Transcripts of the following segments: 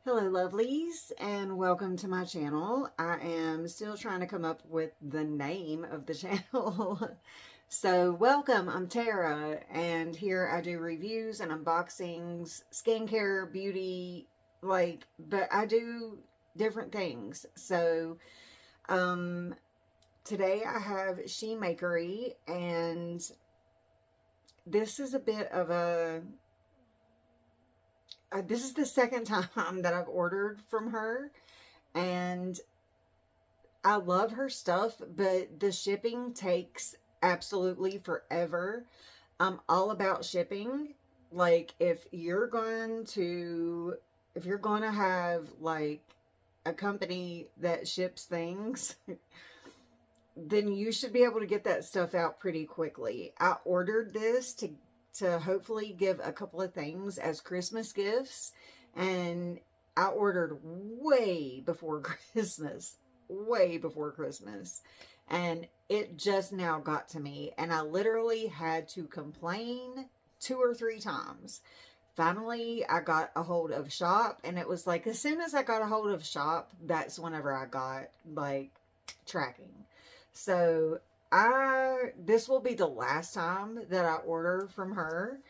Hello lovelies, and welcome to my channel. I am still trying to come up with the name of the channel. So welcome, I'm Tara, and here I do reviews and unboxings, skincare, beauty, but I do different things. So today I have Shemakery, and this is a bit of a this is the second time that I've ordered from her, and I love her stuff, but the shipping takes absolutely forever. I'm all about shipping. Like, if you're going to have like a company that ships things, then you should be able to get that stuff out pretty quickly. I ordered this to hopefully give a couple of things as Christmas gifts, and I ordered way before Christmas, and it just now got to me, and I literally had to complain 2 or 3 times. Finally, I got a hold of Shop, and it was like, as soon as I got a hold of Shop, that's whenever I got like tracking. So this will be the last time that I order from her.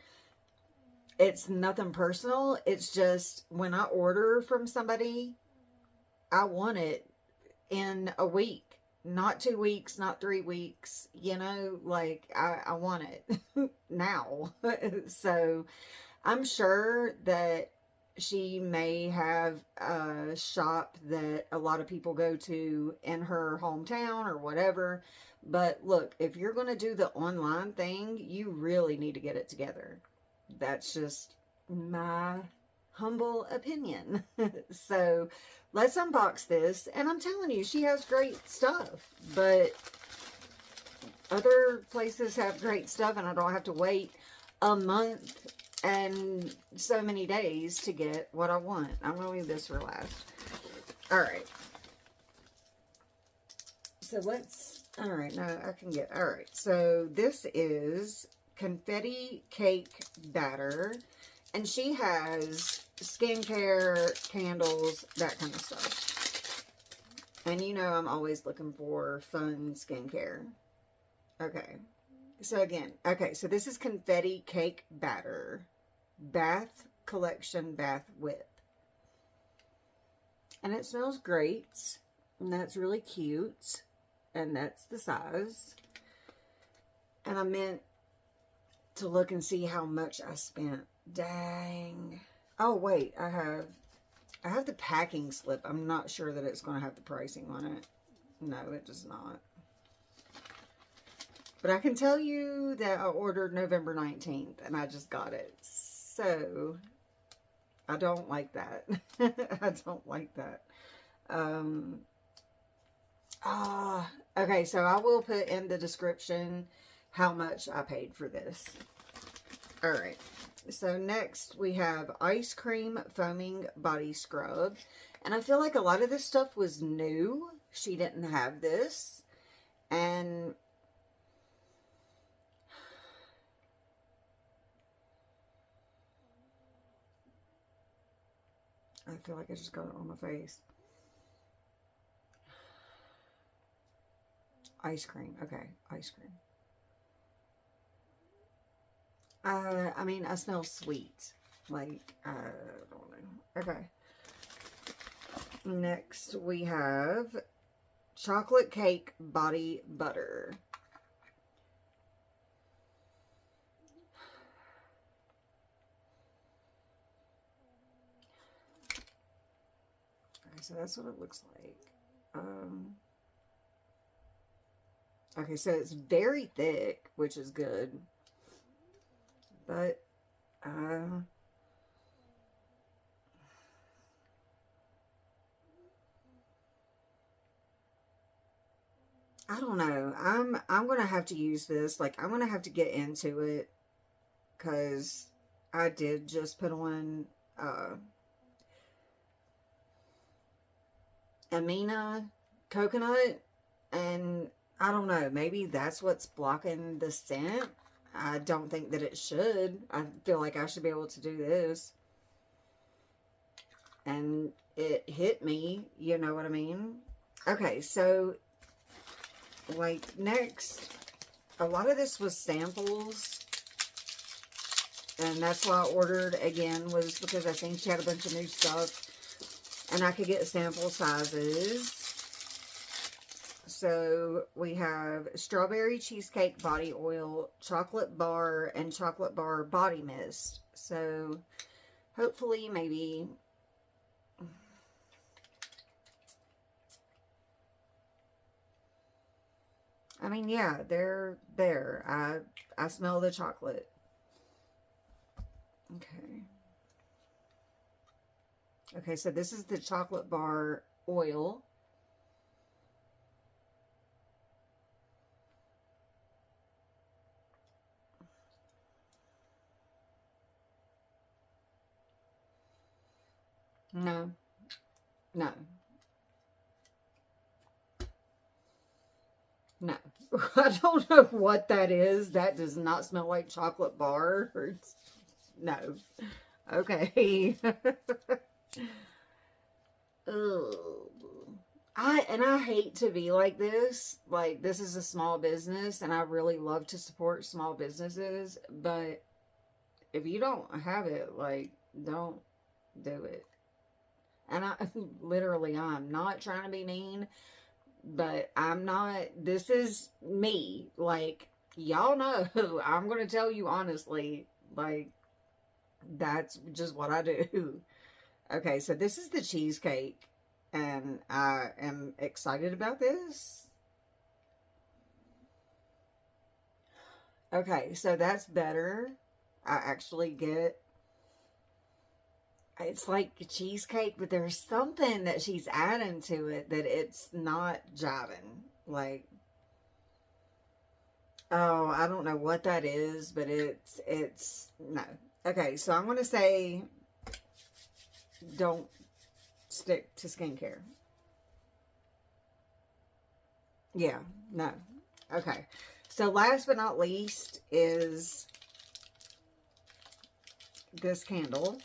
It's nothing personal. It's just when I order from somebody, I want it in a week, not 2 weeks, not 3 weeks, you know, like I want it now. So I'm sure that she may have a shop that a lot of people go to in her hometown or whatever. But look, if you're going to do the online thing, you really need to get it together. That's just my humble opinion. So let's unbox this. And I'm telling you, she has great stuff. But other places have great stuff, and I don't have to wait a month and so many days to get what I want. I'm going to leave this for last. Alright. So alright, no, I can get, alright. So this is confetti cake batter. And she has skincare, candles, that kind of stuff. And you know I'm always looking for fun skincare. Okay. So again, okay, so this is confetti cake batter, bath collection bath whip. And it smells great, and that's really cute, and that's the size. And I meant to look and see how much I spent. Dang. Oh wait, I have the packing slip. I'm not sure that it's going to have the pricing on it. No, it does not. But I can tell you that I ordered November 19th, and I just got it. So, I don't like that. I don't like that. Okay, so I will put in the description how much I paid for this. Alright, so next we have Ice Cream Foaming Body Scrub. And I feel like a lot of this stuff was new. She didn't have this. And I feel like I just got it on my face. Ice cream. Okay, ice cream. I mean, I smell sweet. Like, I don't know. Okay. Next, we have chocolate cake body butter. So that's what it looks like. Okay, so it's very thick, which is good. But, I don't know. I'm going to have to use this. Like, I'm going to have to get into it, because I did just put on, Amina coconut, and I don't know, maybe that's what's blocking the scent. I don't think that it should. I feel like I should be able to do this. and it hit me, you know what I mean? Okay, so, like, next, a lot of this was samples, and that's why I ordered again, was because I seen she had a bunch of new stuff, and I could get sample sizes. So, we have strawberry cheesecake body oil, chocolate bar, and chocolate bar body mist. So, hopefully, maybe... I mean, yeah, they're there. I smell the chocolate. Okay. Okay, so this is the chocolate bar oil. No. No. No. I don't know what that is. That does not smell like chocolate bar. No. Okay. Ugh. I hate to be like this. Like, this is a small business, and I really love to support small businesses, but if you don't have it, like, don't do it. And I'm not trying to be mean, but I'm not, this is me. Like, y'all know, I'm going to tell you honestly, like, that's just what I do. Okay, so this is the cheesecake, and I am excited about this. Okay, so that's better. I actually get, it's like a cheesecake, but there's something that she's adding to it that it's not jiving. Like, oh, I don't know what that is, but no. Okay, so I'm going to say don't stick to skincare. Yeah, no. Okay, so last but not least is this candle.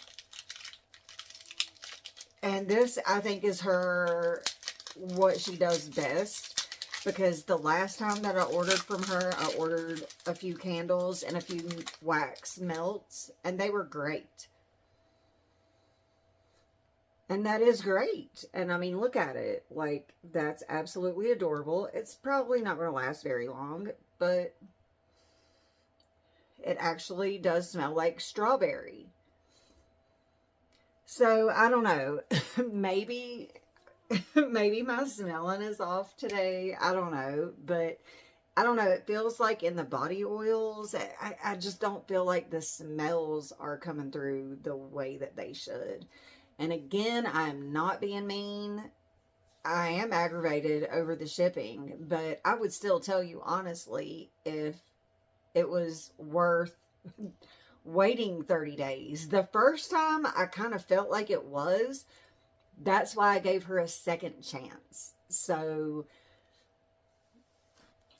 And this, I think, is what she does best. Because the last time that I ordered from her, I ordered a few candles and a few wax melts. And they were great. And that is great. And I mean, look at it. Like, that's absolutely adorable. It's probably not going to last very long. But it actually does smell like strawberry. So, I don't know. Maybe my smelling is off today. I don't know. But, I don't know. It feels like in the body oils, I just don't feel like the smells are coming through the way that they should. And again, I'm not being mean. I am aggravated over the shipping. But I would still tell you honestly, if it was worth waiting 30 days. The first time I kind of felt like it was. That's why I gave her a second chance. So,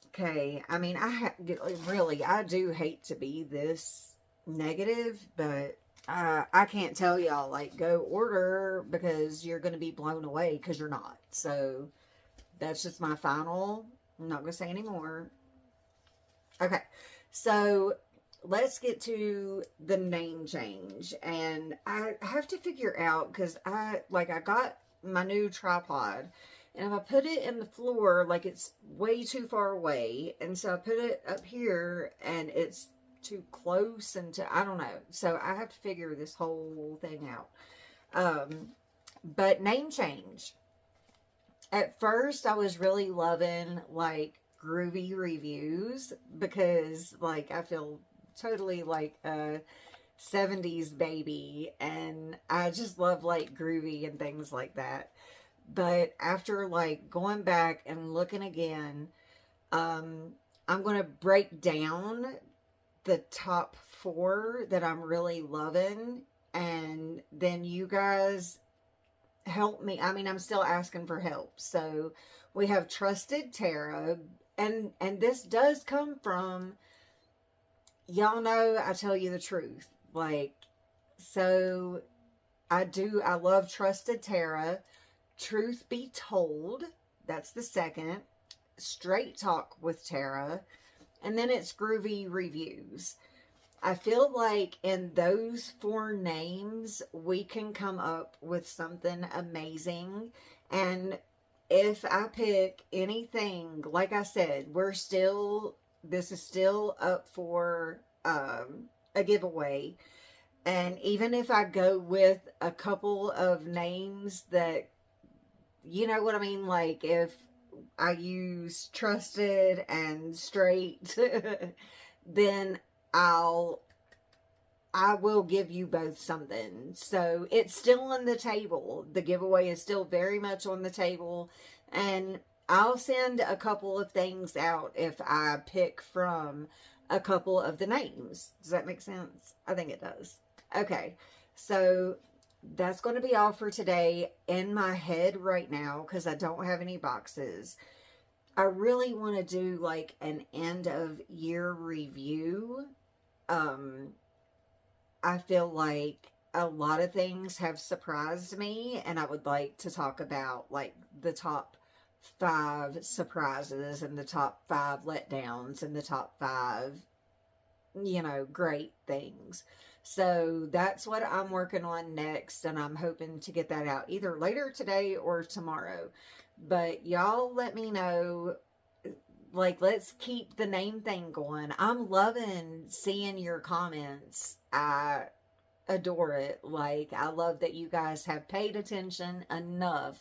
okay. I mean, I do hate to be this negative, but I can't tell y'all, like, go order because you're going to be blown away because you're not. So, that's just my final. I'm not going to say any more. Okay. So, let's get to the name change. And I have to figure out, because I got my new tripod. And if I put it in the floor, like, it's way too far away. And so I put it up here, and it's too close, and I don't know. So I have to figure this whole thing out. But name change. At first, I was really loving, like, groovy reviews. Because, like, I feel totally like a 70s baby, and I just love like groovy and things like that. But after like going back and looking again, I'm going to break down the top 4 that I'm really loving, and then you guys help me. I mean, I'm still asking for help. So we have Trusted Tara, and this does come from, y'all know I tell you the truth. Like, so I love Trusted Tara. Truth Be Told, that's the second. Straight Talk with Tara. And then it's Groovy Reviews. I feel like in those 4 names, we can come up with something amazing. And if I pick anything, like I said, this is still up for a giveaway. And even if I go with a couple of names that, you know what I mean? Like if I use Trusted and Straight, then I will give you both something. So it's still on the table. The giveaway is still very much on the table. And I'll send a couple of things out if I pick from a couple of the names. Does that make sense? I think it does. Okay, so that's going to be all for today in my head right now because I don't have any boxes. I really want to do like an end of year review. I feel like a lot of things have surprised me, and I would like to talk about like the top 5 surprises and the top 5 letdowns and the top 5, you know, great things. So that's what I'm working on next, and I'm hoping to get that out either later today or tomorrow. But y'all let me know, like, let's keep the name thing going. I'm loving seeing your comments. I adore it. Like, I love that you guys have paid attention enough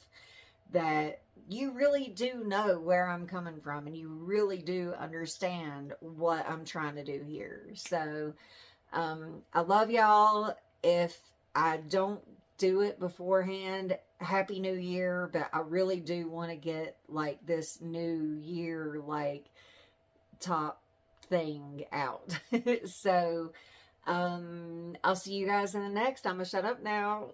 that you really do know where I'm coming from, and you really do understand what I'm trying to do here. So, I love y'all. If I don't do it beforehand, Happy New Year, but I really do want to get like this new year like top thing out. So I'll see you guys in the next. I'm gonna shut up now.